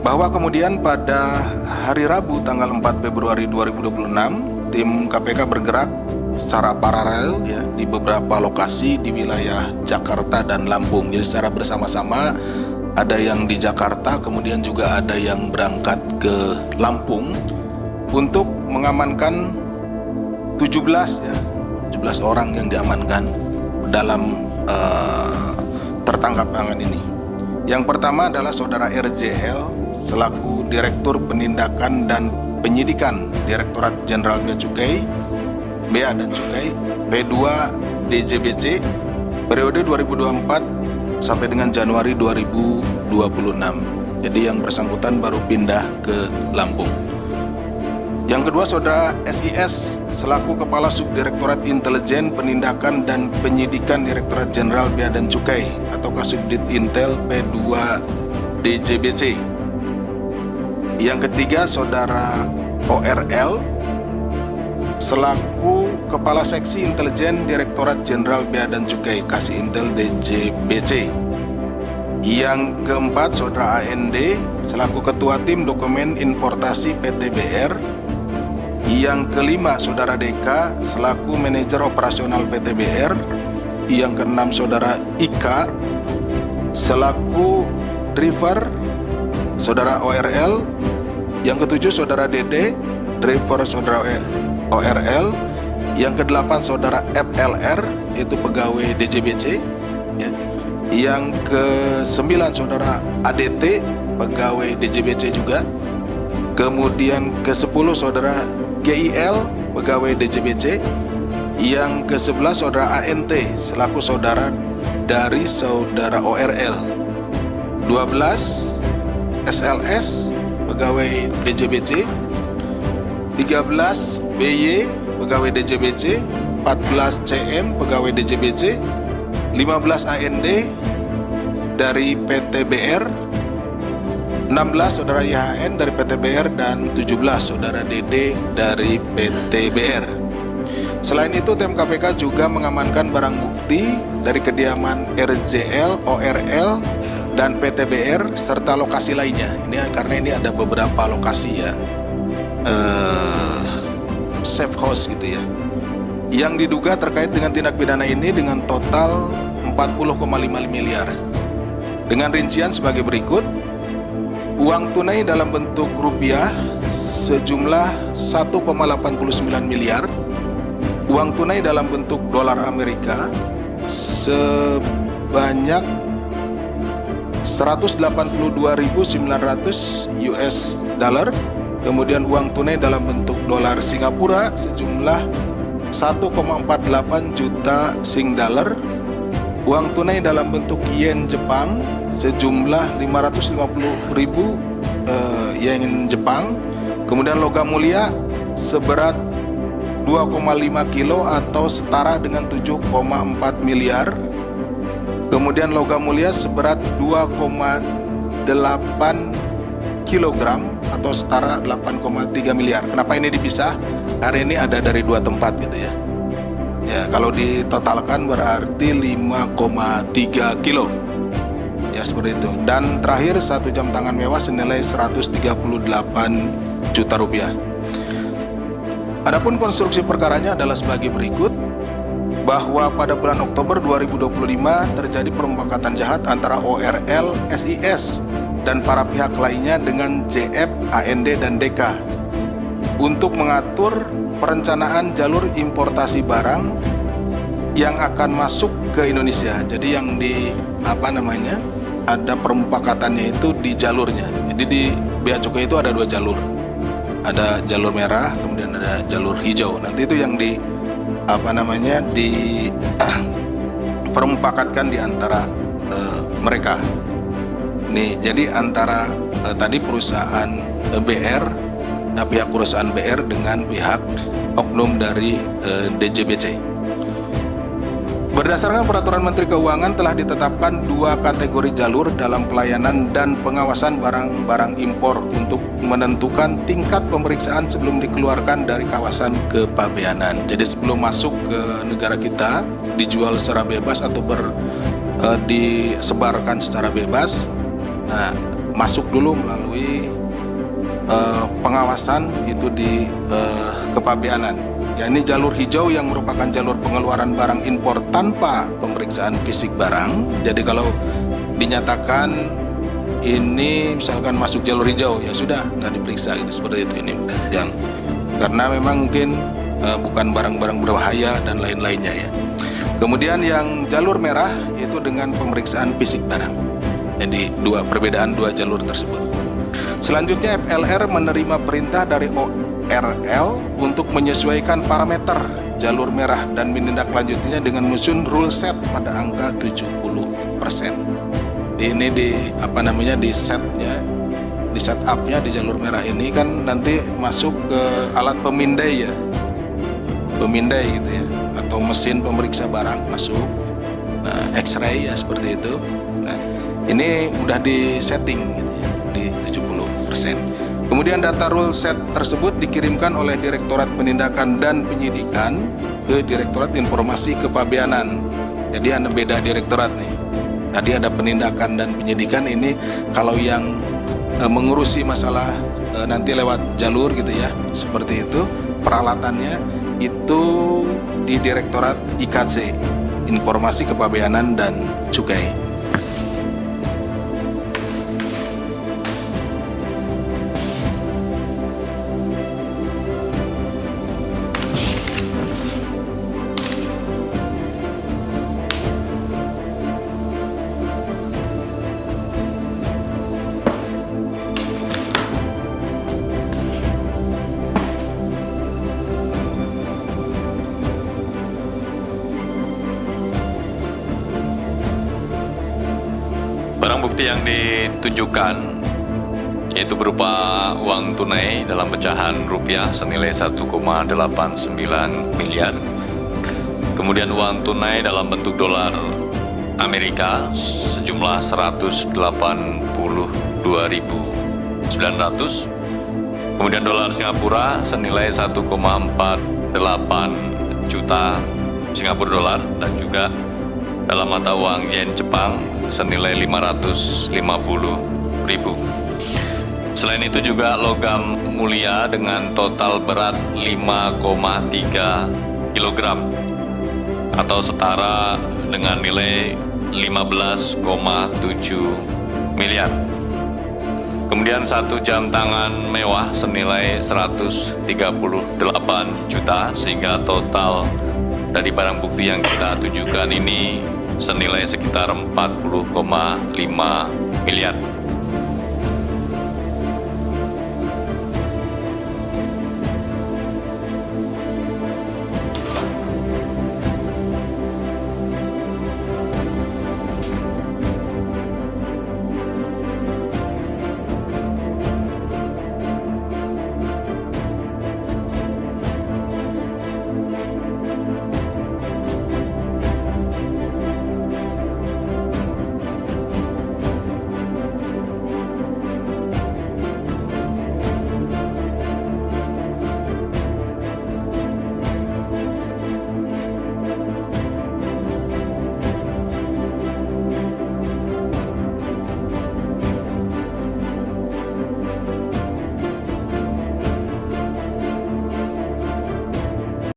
Bahwa kemudian pada hari Rabu tanggal 4 Februari 2026, tim KPK bergerak secara paralel ya di beberapa lokasi di wilayah Jakarta dan Lampung. Jadi secara bersama-sama ada yang di Jakarta, kemudian juga ada yang berangkat ke Lampung untuk mengamankan 17 orang yang diamankan dalam tertangkap tangan ini. Yang pertama adalah saudara RJL selaku Direktur Penindakan dan Penyidikan Direktorat Jenderal Bea dan Cukai P2 DJBC periode 2024 sampai dengan Januari 2026. Jadi yang bersangkutan baru pindah ke Lampung. Yang kedua, saudara SIS selaku Kepala Subdirektorat Intelijen Penindakan dan Penyidikan Direktorat Jenderal Bea dan Cukai atau Kasubdit Intel P2 DJBC. Yang ketiga, saudara ORL selaku Kepala Seksi Intelijen Direktorat Jenderal Bea dan Cukai Kasih Intel DJBC. Yang keempat, saudara AND selaku Ketua Tim Dokumen Importasi PTBR. Yang kelima, saudara DK selaku Manajer Operasional PTBR. Yang keenam, saudara IK selaku Driver saudara ORL. Yang ketujuh, saudara DD Driver saudara ORL. Yang kedelapan, saudara FLR yaitu pegawai DJBC ya. Yang ke-9, saudara ADT pegawai DJBC juga. Kemudian ke-10, saudara GIL pegawai DJBC. Yang ke-11, saudara ANT selaku saudara dari saudara ORL. 12 SLS pegawai DJBC. 13 BY pegawai DJBC. 14 CM pegawai DJBC. 15 AND dari PTBR. 16 saudara IHN dari PTBR dan 17 saudara DD dari PTBR. Selain itu, tim KPK juga mengamankan barang bukti dari kediaman RJL, ORL, dan PTBR serta lokasi lainnya. Ini karena ini ada beberapa lokasi ya, safe house gitu ya, yang diduga terkait dengan tindak pidana ini dengan total 40,5 miliar. Dengan rincian sebagai berikut: uang tunai dalam bentuk rupiah sejumlah 1,89 miliar, uang tunai dalam bentuk dolar Amerika sebanyak 182.900 US dollar, kemudian uang tunai dalam bentuk dolar Singapura sejumlah 1,48 juta Sing dollar, uang tunai dalam bentuk yen Jepang sejumlah 550.000 yen Jepang, kemudian logam mulia seberat 2,5 kilo atau setara dengan 7,4 miliar, kemudian logam mulia seberat 2,8 kilogram atau setara 8,3 miliar. Kenapa ini dipisah? Karena ini ada dari dua tempat gitu ya. Ya, kalau ditotalkan berarti 5,3 kilo. Ya, seperti itu. Dan terakhir, 1 jam tangan mewah senilai 138 juta rupiah. Adapun konstruksi perkaranya adalah sebagai berikut, bahwa pada bulan Oktober 2025 terjadi permufakatan jahat antara ORL, SIS, dan para pihak lainnya dengan JF, AND, dan DK untuk mengatur perencanaan jalur importasi barang yang akan masuk ke Indonesia. Jadi yang ada permufakatannya itu di jalurnya. Jadi di Bea Cukai itu ada 2 jalur. Ada jalur merah, kemudian ada jalur hijau. Nanti itu yang permufakatkan di antara mereka. Nih, jadi antara tadi perusahaan BR, pihak perusahaan BR dengan pihak oknum dari DJBC. Berdasarkan Peraturan Menteri Keuangan telah ditetapkan 2 kategori jalur dalam pelayanan dan pengawasan barang-barang impor untuk menentukan tingkat pemeriksaan sebelum dikeluarkan dari kawasan kepabeanan. Jadi sebelum masuk ke negara kita, dijual secara bebas atau disebarkan secara bebas. Nah, masuk dulu melalui pengawasan itu di kepabeanan. Ya, ini jalur hijau yang merupakan jalur pengeluaran barang impor tanpa pemeriksaan fisik barang. Jadi kalau dinyatakan ini misalkan masuk jalur hijau, ya sudah nggak diperiksa gitu, seperti itu ini. Karena memang mungkin bukan barang-barang berbahaya dan lain-lainnya ya. Kemudian yang jalur merah itu dengan pemeriksaan fisik barang. Jadi perbedaan dua jalur tersebut. Selanjutnya FLR menerima perintah dari ORL untuk menyesuaikan parameter jalur merah dan menindaklanjutinya dengan menyusun rule set pada angka 70%. Ini di setnya, di setupnya di jalur merah ini kan nanti masuk ke alat pemindai ya, pemindai gitu ya, atau mesin pemeriksa barang masuk, X-ray ya seperti itu. Nah, ini udah di setting gitu ya, di 70%. Kemudian data rule set tersebut dikirimkan oleh Direktorat Penindakan dan Penyidikan ke Direktorat Informasi Kepabeanan. Jadi ada beda direktorat nih. Tadi ada penindakan dan penyidikan, ini kalau yang mengurusi masalah nanti lewat jalur gitu ya, seperti itu, peralatannya itu di Direktorat IKC, Informasi Kepabeanan dan Cukai. Barang bukti yang ditunjukkan yaitu berupa uang tunai dalam pecahan rupiah senilai 1,89 miliar. Kemudian uang tunai dalam bentuk dolar Amerika sejumlah 182.900. Kemudian dolar Singapura senilai 1,48 juta Singapura dolar, dan juga dalam mata uang yen Jepang senilai 550.000. Selain itu juga logam mulia dengan total berat 5,3 kg atau setara dengan nilai 15,7 miliar. Kemudian satu jam tangan mewah senilai 138 juta, sehingga total dari barang bukti yang kita tunjukkan ini senilai sekitar 40,5 miliar.